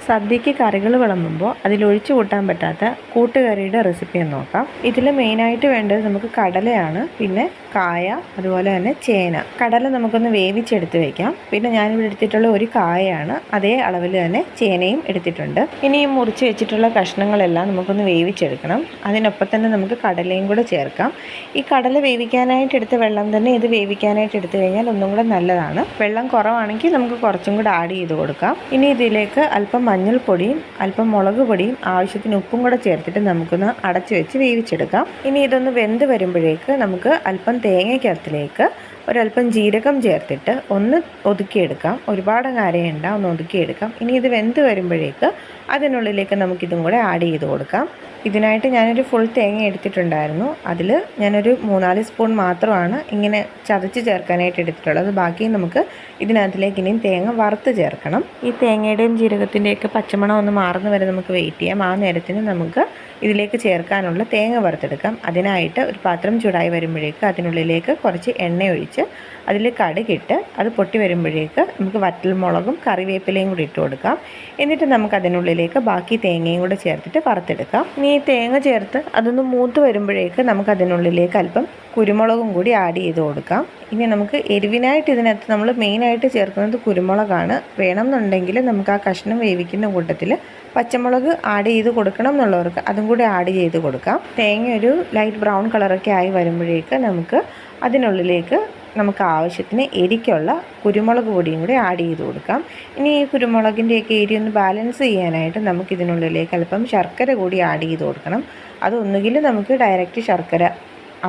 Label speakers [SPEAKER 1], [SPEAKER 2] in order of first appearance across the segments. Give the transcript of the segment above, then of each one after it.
[SPEAKER 1] സദ്യക്ക് കറികൾ വിളമ്പുമ്പോൾ അതിലൊഴിച്ചു കൂട്ടാൻ പറ്റാത്ത കൂട്ടുകറിയുടെ റെസിപ്പി എന്ന് നോക്കാം. ഇതിൽ മെയിനായിട്ട് വേണ്ടത് നമുക്ക് കടലയാണ്, പിന്നെ കായ, അതുപോലെ തന്നെ ചേന. കടല നമുക്കൊന്ന് വേവിച്ചെടുത്ത് വയ്ക്കാം. പിന്നെ ഞാനിവിടെ എടുത്തിട്ടുള്ള ഒരു കായയാണ്, അതേ അളവിൽ തന്നെ ചേനയും എടുത്തിട്ടുണ്ട്. ഇനി ഈ മുറിച്ച് വെച്ചിട്ടുള്ള കഷ്ണങ്ങളെല്ലാം നമുക്കൊന്ന് വേവിച്ചെടുക്കണം. അതിനൊപ്പം തന്നെ നമുക്ക് കടലയും കൂടെ ചേർക്കാം. ഈ കടല വേവിക്കാനായിട്ട് എടുത്ത വെള്ളം തന്നെ ഇത് വേവിക്കാനായിട്ട് എടുത്തു കഴിഞ്ഞാൽ ഒന്നും കൂടെ നല്ലതാണ്. വെള്ളം കുറവാണെങ്കിൽ നമുക്ക് കുറച്ചും കൂടെ ആഡ് ചെയ്ത് കൊടുക്കാം. ഇനി ഇതിലേക്ക് അല്പം മഞ്ഞൾപ്പൊടിയും അല്പം മുളക് പൊടിയും ആവശ്യത്തിന് ഉപ്പും കൂടെ ചേർത്തിട്ട് നമുക്കൊന്ന് അടച്ചു വെച്ച് വേവിച്ചെടുക്കാം. ഇനി ഇതൊന്ന് വെന്ത് വരുമ്പോഴേക്ക് നമുക്ക് അല്പം തേങ്ങയ്ക്കകത്തിലേക്ക് ഒരല്പം ജീരകം ചേർത്തിട്ട് ഒന്ന് ഒതുക്കിയെടുക്കാം. ഒരുപാട് അരയണ്ട, ഒന്ന് ഒതുക്കിയെടുക്കാം. ഇനി ഇത് വെന്ത് വരുമ്പോഴേക്ക് അതിനുള്ളിലേക്ക് നമുക്കിതും കൂടെ ആഡ് ചെയ്ത് കൊടുക്കാം. ഇതിനായിട്ട് ഞാനൊരു ഫുൾ തേങ്ങ എടുത്തിട്ടുണ്ടായിരുന്നു. അതിൽ ഞാനൊരു 3-4 സ്പൂൺ മാത്രമാണ് ഇങ്ങനെ ചതച്ച് ചേർക്കാനായിട്ട് എടുത്തിട്ടുള്ളത്. ബാക്കി നമുക്ക് ഇതിനകത്തിലേക്ക് ഇനിയും തേങ്ങ വറുത്ത് ചേർക്കണം. ഈ തേങ്ങയുടെയും ജീരകത്തിൻ്റെയൊക്കെ പച്ചമണം ഒന്ന് മാറുന്ന വരെ നമുക്ക് വെയിറ്റ് ചെയ്യാം. ആ നേരത്തിന് നമുക്ക് ഇതിലേക്ക് ചേർക്കാനുള്ള തേങ്ങ വറുത്തെടുക്കാം. അതിനായിട്ട് ഒരു പാത്രം ചൂടായി വരുമ്പോഴേക്ക് അതിനുള്ളിലേക്ക് കുറച്ച് എണ്ണ ഒഴിച്ച് അതിൽ കടുകിട്ട് അത് പൊട്ടി വരുമ്പോഴേക്ക് നമുക്ക് വറ്റൽമുളകും കറിവേപ്പിലയും കൂടി ഇട്ട് കൊടുക്കാം. എന്നിട്ട് നമുക്ക് അതിനുള്ളിലേക്ക് ബാക്കി തേങ്ങയും കൂടെ ചേർത്തിട്ട് വറുത്തെടുക്കാം. ഇനി ഈ തേങ്ങ ചേർത്ത് അതൊന്ന് മൂത്ത് വരുമ്പോഴേക്ക് നമുക്ക് അതിനുള്ളിലേക്ക് അല്പം കുരുമുളകും കൂടി ആഡ് ചെയ്ത് കൊടുക്കാം. ഇനി നമുക്ക് എരിവിനായിട്ട് ഇതിനകത്ത് നമ്മൾ മെയിനായിട്ട് ചേർക്കുന്നത് കുരുമുളകാണ്. വേണമെന്നുണ്ടെങ്കിൽ നമുക്ക് ആ കഷ്ണം വേവിക്കുന്ന കൂട്ടത്തിൽ പച്ചമുളക് ആഡ് ചെയ്ത് കൊടുക്കണം എന്നുള്ളവർക്ക് അതും കൂടി ആഡ് ചെയ്ത് കൊടുക്കാം. തേങ്ങ ഒരു ലൈറ്റ് ബ്രൗൺ കളറൊക്കെ ആയി വരുമ്പോഴേക്ക് നമുക്ക് അതിനുള്ളിലേക്ക് നമുക്ക് ആവശ്യത്തിന് എരിക്കുള്ള കുരുമുളക് പൊടിയും കൂടി ആഡ് ചെയ്ത് കൊടുക്കാം. ഇനി ഈ കുരുമുളകിൻ്റെയൊക്കെ എരി ഒന്ന് ബാലൻസ് ചെയ്യാനായിട്ട് നമുക്കിതിനുള്ളിലേക്ക് അല്പം ശർക്കര കൂടി ആഡ് ചെയ്ത് കൊടുക്കണം. അതൊന്നുകിൽ നമുക്ക് ഡയറക്റ്റ് ശർക്കര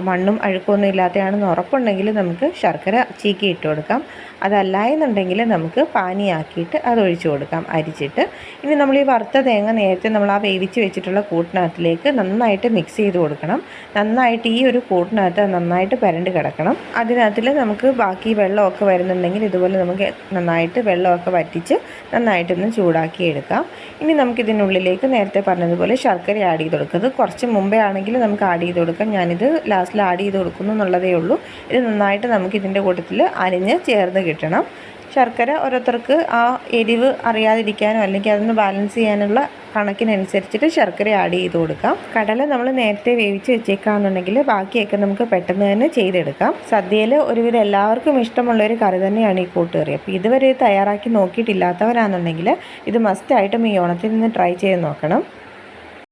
[SPEAKER 1] മണ്ണും അഴുക്കൊന്നും ഇല്ലാത്തതാണെന്ന് ഉറപ്പുണ്ടെങ്കിൽ നമുക്ക് ശർക്കര ചീക്കി ഇട്ട് കൊടുക്കാം. അതല്ല എന്നുണ്ടെങ്കിൽ നമുക്ക് പാനിയാക്കിയിട്ട് അതൊഴിച്ചു കൊടുക്കാം അരിച്ചിട്ട്. ഇനി നമ്മൾ ഈ വറുത്ത തേങ്ങ നേരത്തെ നമ്മൾ ആ വേവിച്ച് വെച്ചിട്ടുള്ള കൂട്ടിനകത്തിലേക്ക് നന്നായിട്ട് മിക്സ് ചെയ്ത് കൊടുക്കണം. നന്നായിട്ട് ഈ ഒരു കൂട്ടിനകത്ത് നന്നായിട്ട് പുരണ്ട് കിടക്കണം. അതിനകത്തിൽ നമുക്ക് ബാക്കി വെള്ളമൊക്കെ വരുന്നുണ്ടെങ്കിൽ ഇതുപോലെ നമുക്ക് നന്നായിട്ട് വെള്ളമൊക്കെ വറ്റിച്ച് നന്നായിട്ടൊന്ന് ചൂടാക്കി എടുക്കാം. ഇനി നമുക്കിതിനുള്ളിലേക്ക് നേരത്തെ പറഞ്ഞതുപോലെ ശർക്കര ആഡ് ചെയ്ത് കൊടുക്കുന്നത് കുറച്ച് മുമ്പേ ആണെങ്കിൽ നമുക്ക് ആഡ് ചെയ്ത് കൊടുക്കാം. ഞാനിത് ലാസ്റ്റിൽ ആഡ് ചെയ്ത് കൊടുക്കുന്നു എന്നുള്ളതേ ഉള്ളൂ. ഇത് നന്നായിട്ട് നമുക്ക് ഇതിൻ്റെ കൂട്ടത്തിൽ അരിഞ്ഞ് ചേർന്ന് കിട്ടണം. ശർക്കര ഓരോരുത്തർക്ക് ആ എരിവ് അറിയാതിരിക്കാനോ അല്ലെങ്കിൽ അതൊന്ന് ബാലൻസ് ചെയ്യാനുള്ള കണക്കിനനുസരിച്ചിട്ട് ശർക്കര ആഡ് ചെയ്ത് കൊടുക്കാം. കടല നമ്മൾ നേരത്തെ വേവിച്ച് വെച്ചേക്കാമെന്നുണ്ടെങ്കിൽ ബാക്കിയൊക്കെ നമുക്ക് പെട്ടെന്ന് തന്നെ ചെയ്തെടുക്കാം. സദ്യയിൽ ഒരുവിധം എല്ലാവർക്കും ഇഷ്ടമുള്ളൊരു കറി തന്നെയാണ് ഈ കൂട്ടുകറി. അപ്പോൾ ഇതുവരെ തയ്യാറാക്കി നോക്കിയിട്ടില്ലാത്തവരാണെന്നുണ്ടെങ്കിൽ ഇത് മസ്റ്റായിട്ടും ഈ ഓണത്തിൽ നിന്ന് ട്രൈ ചെയ്ത് നോക്കണം.